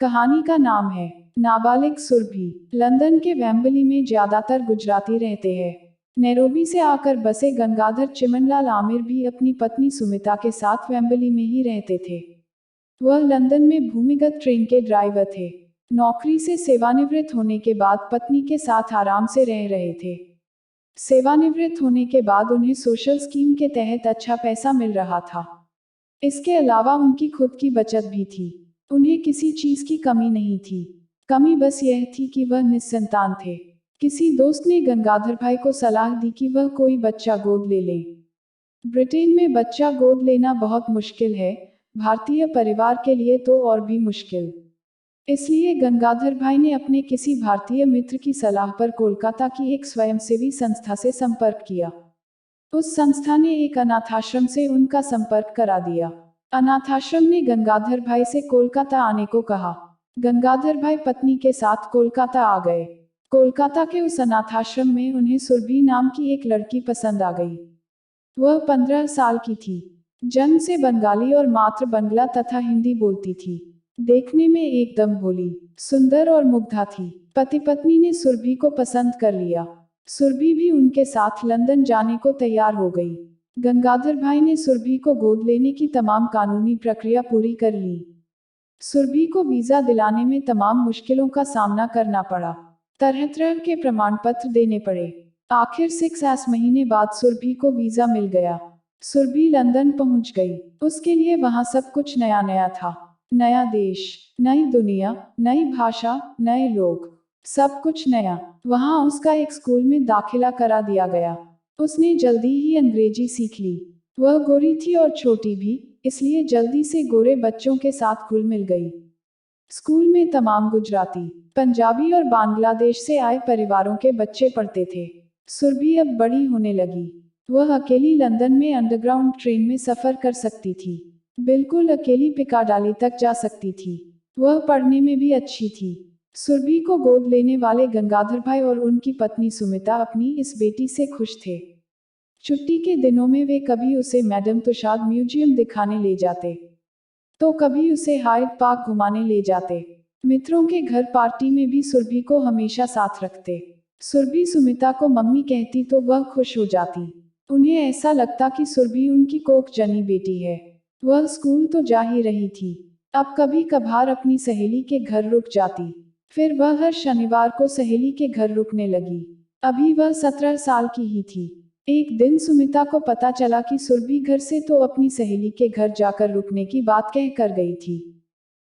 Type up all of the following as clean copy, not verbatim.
कहानी का नाम है नाबालिग सुरभि। लंदन के वेम्बली में ज्यादातर गुजराती रहते हैं। नैरोबी से आकर बसे गंगाधर चिमनलाल आमिर भी अपनी पत्नी सुमिता के साथ वेम्बली में ही रहते थे। वह लंदन में भूमिगत ट्रेन के ड्राइवर थे। नौकरी से सेवानिवृत्त होने के बाद पत्नी के साथ आराम से रह रहे थे। सेवानिवृत्त होने के बाद उन्हें सोशल स्कीम के तहत अच्छा पैसा मिल रहा था। इसके अलावा उनकी खुद की बचत भी थी। उन्हें किसी चीज की कमी नहीं थी। कमी बस यह थी कि वह निस्संतान थे। किसी दोस्त ने गंगाधर भाई को सलाह दी कि वह कोई बच्चा गोद ले ले। ब्रिटेन में बच्चा गोद लेना बहुत मुश्किल है, भारतीय परिवार के लिए तो और भी मुश्किल। इसलिए गंगाधर भाई ने अपने किसी भारतीय मित्र की सलाह पर कोलकाता की एक स्वयंसेवी संस्था से संपर्क किया। उस संस्था ने एक अनाथाश्रम से उनका संपर्क करा दिया। अनाथाश्रम ने गंगाधर भाई से कोलकाता आने को कहा। गंगाधर भाई पत्नी के साथ कोलकाता आ गए। कोलकाता के उस अनाथाश्रम में उन्हें सुरभि नाम की एक लड़की पसंद आ गई। वह 15 साल की थी। जन्म से बंगाली और मात्र बंगला तथा हिंदी बोलती थी। देखने में एकदम भोली, सुंदर और मुग्धा थी। पति पत्नी ने सुरभि को पसंद कर लिया। सुरभि भी उनके साथ लंदन जाने को तैयार हो गई। गंगाधर भाई ने सुरभि को गोद लेने की तमाम कानूनी प्रक्रिया पूरी कर ली। सुरभि को वीजा दिलाने में तमाम मुश्किलों का सामना करना पड़ा। तरह तरह के प्रमाण पत्र देने पड़े। आखिर 6 महीने बाद सुरभि को वीजा मिल गया। सुरभि लंदन पहुंच गई। उसके लिए वहां सब कुछ नया नया था। नया देश, नई दुनिया, नई भाषा, नए लोग, सब कुछ नया। वहां उसका एक स्कूल में दाखिला करा दिया गया। उसने जल्दी ही अंग्रेजी सीख ली। वह गोरी थी और छोटी भी, इसलिए जल्दी से गोरे बच्चों के साथ घुल मिल गई। स्कूल में तमाम गुजराती, पंजाबी और बांग्लादेश से आए परिवारों के बच्चे पढ़ते थे। सुरभि अब बड़ी होने लगी। वह अकेली लंदन में अंडरग्राउंड ट्रेन में सफर कर सकती थी। बिल्कुल अकेली पिकाडाली तक जा सकती थी। वह पढ़ने में भी अच्छी थी। सुरभि को गोद लेने वाले गंगाधर भाई और उनकी पत्नी सुमिता अपनी इस बेटी से खुश थे। छुट्टी के दिनों में वे कभी उसे मैडम तुषार म्यूजियम दिखाने ले जाते, तो कभी उसे हाइड पार्क घुमाने ले जाते। मित्रों के घर पार्टी में भी सुरभि को हमेशा साथ रखते। सुरभि सुमिता को मम्मी कहती तो वह खुश हो जाती। उन्हें ऐसा लगता कि सुरभि उनकी कोख जनी बेटी है। वह स्कूल तो जा ही रही थी, अब कभी कभार अपनी सहेली के घर रुक जाती। फिर वह हर शनिवार को सहेली के घर रुकने लगी। अभी वह 17 साल की ही थी। एक दिन सुमिता को पता चला कि सुरभि घर से तो अपनी सहेली के घर जाकर रुकने की बात कह कर गई थी,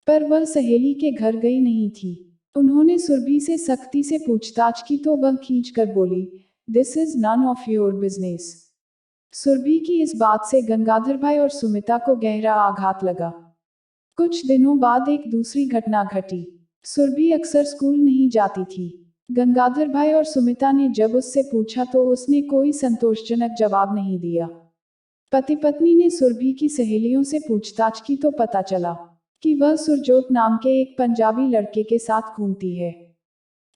पर वह सहेली के घर गई नहीं थी। उन्होंने सुरभि से सख्ती से पूछताछ की तो वह खींच कर बोली, this is none of your business. Surabhi की इस बात से गंगाधर भाई और सुमिता को गहरा आघात लगा। कुछ दिनों बाद एक दूसरी घटना घटी। सुरभि अक्सर स्कूल नहीं जाती थी। गंगाधर भाई और सुमिता ने जब उससे पूछा तो उसने कोई संतोषजनक जवाब नहीं दिया। पति पत्नी ने सुरभि की सहेलियों से पूछताछ की तो पता चला कि वह सुरजोत नाम के एक पंजाबी लड़के के साथ घूमती है।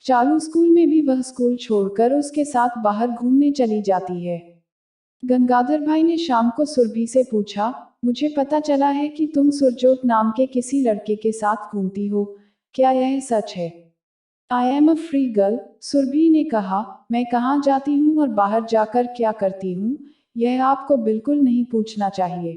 चालू स्कूल में भी वह स्कूल छोड़कर उसके साथ बाहर घूमने चली जाती है। गंगाधर भाई ने शाम को सुरभि से पूछा, मुझे पता चला है कि तुम सुरजोत नाम के किसी लड़के के साथ घूमती हो, क्या यह सच है? I am a free girl, Surabhi ने कहा। मैं कहाँ जाती हूँ और बाहर जाकर क्या करती हूँ, यह आपको बिल्कुल नहीं पूछना चाहिए।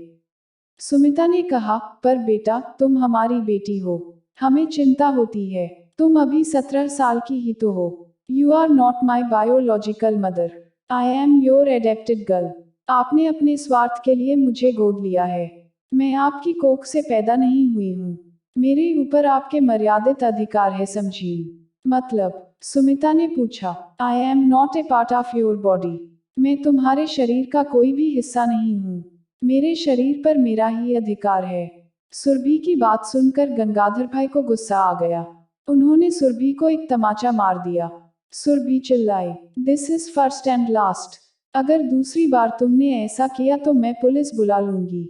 सुमिता ने कहा, पर बेटा, तुम हमारी बेटी हो, हमें चिंता होती है। तुम अभी 17 साल की ही तो हो। You are not my biological mother, I am your adapted girl. आपने अपने स्वार्थ के लिए मुझे गोद लिया है। मैं आपकी कोख से पैदा नहीं हुई हूँ। मेरे ऊपर आपके मर्यादित अधिकार है, समझिए। मतलब? सुमिता ने पूछा। I am not a part of your body. मैं तुम्हारे शरीर का कोई भी हिस्सा नहीं हूँ। मेरे शरीर पर मेरा ही अधिकार है। सुरभि की बात सुनकर गंगाधर भाई को गुस्सा आ गया। उन्होंने सुरभि को एक तमाचा मार दिया। सुरभि चिल्लाई, this is first and last. अगर दूसरी बार तुमने ऐसा किया तो मैं पुलिस बुला लूंगी।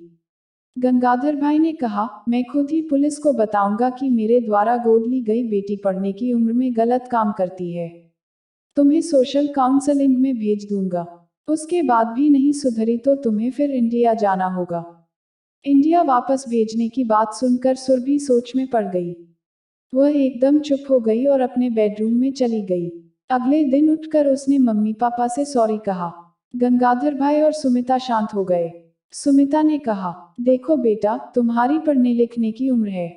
गंगाधर भाई ने कहा, मैं खुद ही पुलिस को बताऊंगा कि मेरे द्वारा गोद ली गई बेटी पढ़ने की उम्र में गलत काम करती है। तुम्हें सोशल काउंसलिंग में भेज दूंगा। उसके बाद भी नहीं सुधरी तो तुम्हें फिर इंडिया जाना होगा। इंडिया वापस भेजने की बात सुनकर सुरभि सोच में पड़ गई। वह एकदम चुप हो गई और अपने बेडरूम में चली गई। अगले दिन उठकर उसने मम्मी पापा से सॉरी कहा। गंगाधर भाई और सुमिता शांत हो गए। सुमिता ने कहा, देखो बेटा, तुम्हारी पढ़ने लिखने की उम्र है।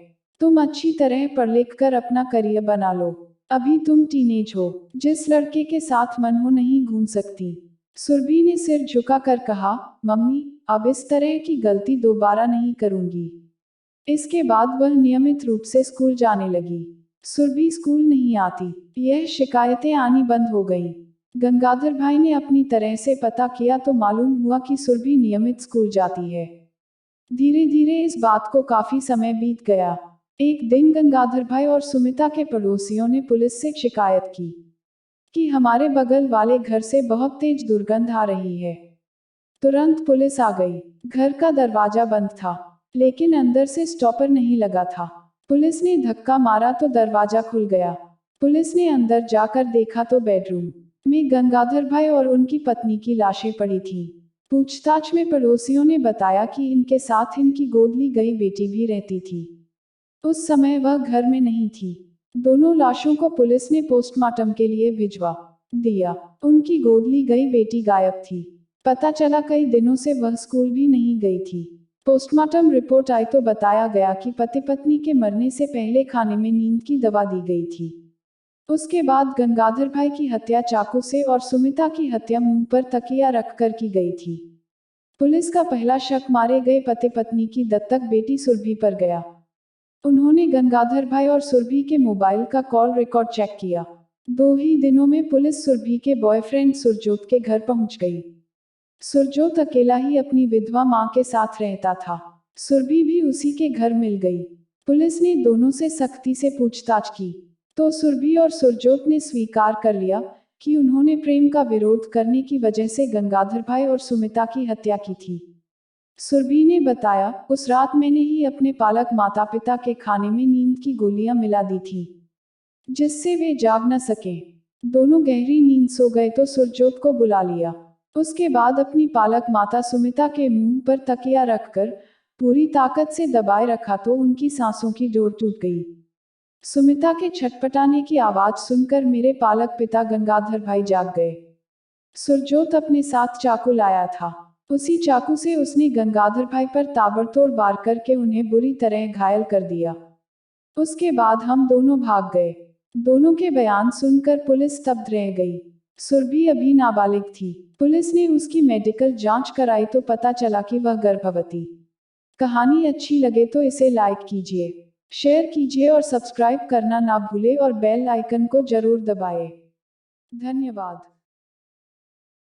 तुम अच्छी तरह पढ़ लिख कर अपना करियर बना लो। अभी तुम टीनेज हो, जिस लड़के के साथ मन हो नहीं घूम सकती। सुरभि ने सिर झुकाकर कहा, मम्मी, अब इस तरह की गलती दोबारा नहीं करूंगी। इसके बाद वह नियमित रूप से स्कूल जाने लगी। सुरभि स्कूल नहीं आती, यह शिकायतें आनी बंद हो गईं। गंगाधर भाई ने अपनी तरह से पता किया तो मालूम हुआ कि सुरभि नियमित स्कूल जाती है। धीरे धीरे इस बात को काफी समय बीत गया। एक दिन गंगाधर भाई और सुमिता के पड़ोसियों ने पुलिस से शिकायत की कि हमारे बगल वाले घर से बहुत तेज दुर्गंध आ रही है। तुरंत पुलिस आ गई। घर का दरवाजा बंद था, लेकिन अंदर से स्टॉपर नहीं लगा था। पुलिस ने धक्का मारा तो दरवाजा खुल गया। पुलिस ने अंदर जाकर देखा तो बेडरूम में गंगाधर भाई और उनकी पत्नी की लाशें पड़ी थीं। पूछताछ में पड़ोसियों ने बताया कि इनके साथ इनकी गोद ली गई बेटी भी रहती थी। उस समय वह घर में नहीं थी। दोनों लाशों को पुलिस ने पोस्टमार्टम के लिए भिजवा दिया। उनकी गोद ली गई बेटी गायब थी। पता चला कई दिनों से वह स्कूल भी नहीं गई थी। पोस्टमार्टम रिपोर्ट आई तो बताया गया कि पति पत्नी के मरने से पहले खाने में नींद की दवा दी गई थी। उसके बाद गंगाधर भाई की हत्या चाकू से और सुमिता की हत्या मुंह पर तकिया रखकर की गई थी। पुलिस का पहला शक मारे गए पति पत्नी की दत्तक बेटी सुरभि पर गया। उन्होंने गंगाधर भाई और सुरभि के मोबाइल का कॉल रिकॉर्ड चेक किया। 2 ही दिनों में पुलिस सुरभि के बॉयफ्रेंड सुरजोत के घर पहुंच गई। सुरजोत अकेला ही अपनी विधवा मां के साथ रहता था। सुरभि भी उसी के घर मिल गई। पुलिस ने दोनों से सख्ती से पूछताछ की तो सुरभि और सुरजोत ने स्वीकार कर लिया कि उन्होंने प्रेम का विरोध करने की वजह से गंगाधर भाई और सुमिता की हत्या की थी। सुरभि ने बताया, उस रात मैंने ही अपने पालक माता पिता के खाने में नींद की गोलियां मिला दी थी, जिससे वे जाग न सके। दोनों गहरी नींद सो गए तो सुरजोत को बुला लिया। उसके बाद अपनी पालक माता सुमिता के मुंह पर तकिया रखकर पूरी ताकत से दबाए रखा तो उनकी सांसों की डोर टूट गई। सुमिता के छटपटाने की आवाज सुनकर मेरे पालक पिता गंगाधर भाई जाग गए। सुरजोत अपने साथ चाकू लाया था। उसी चाकू से उसने गंगाधर भाई पर ताबड़तोड़ वार करके उन्हें बुरी तरह घायल कर दिया। उसके बाद हम दोनों भाग गए। दोनों के बयान सुनकर पुलिस स्तब्ध रह गई। सुरभि अभी नाबालिग थी। पुलिस ने उसकी मेडिकल जांच कराई तो पता चला कि वह गर्भवती। कहानी अच्छी लगे तो इसे लाइक कीजिए, शेयर कीजिए और सब्सक्राइब करना ना भूले और बेल आइकन को जरूर दबाएं। धन्यवाद।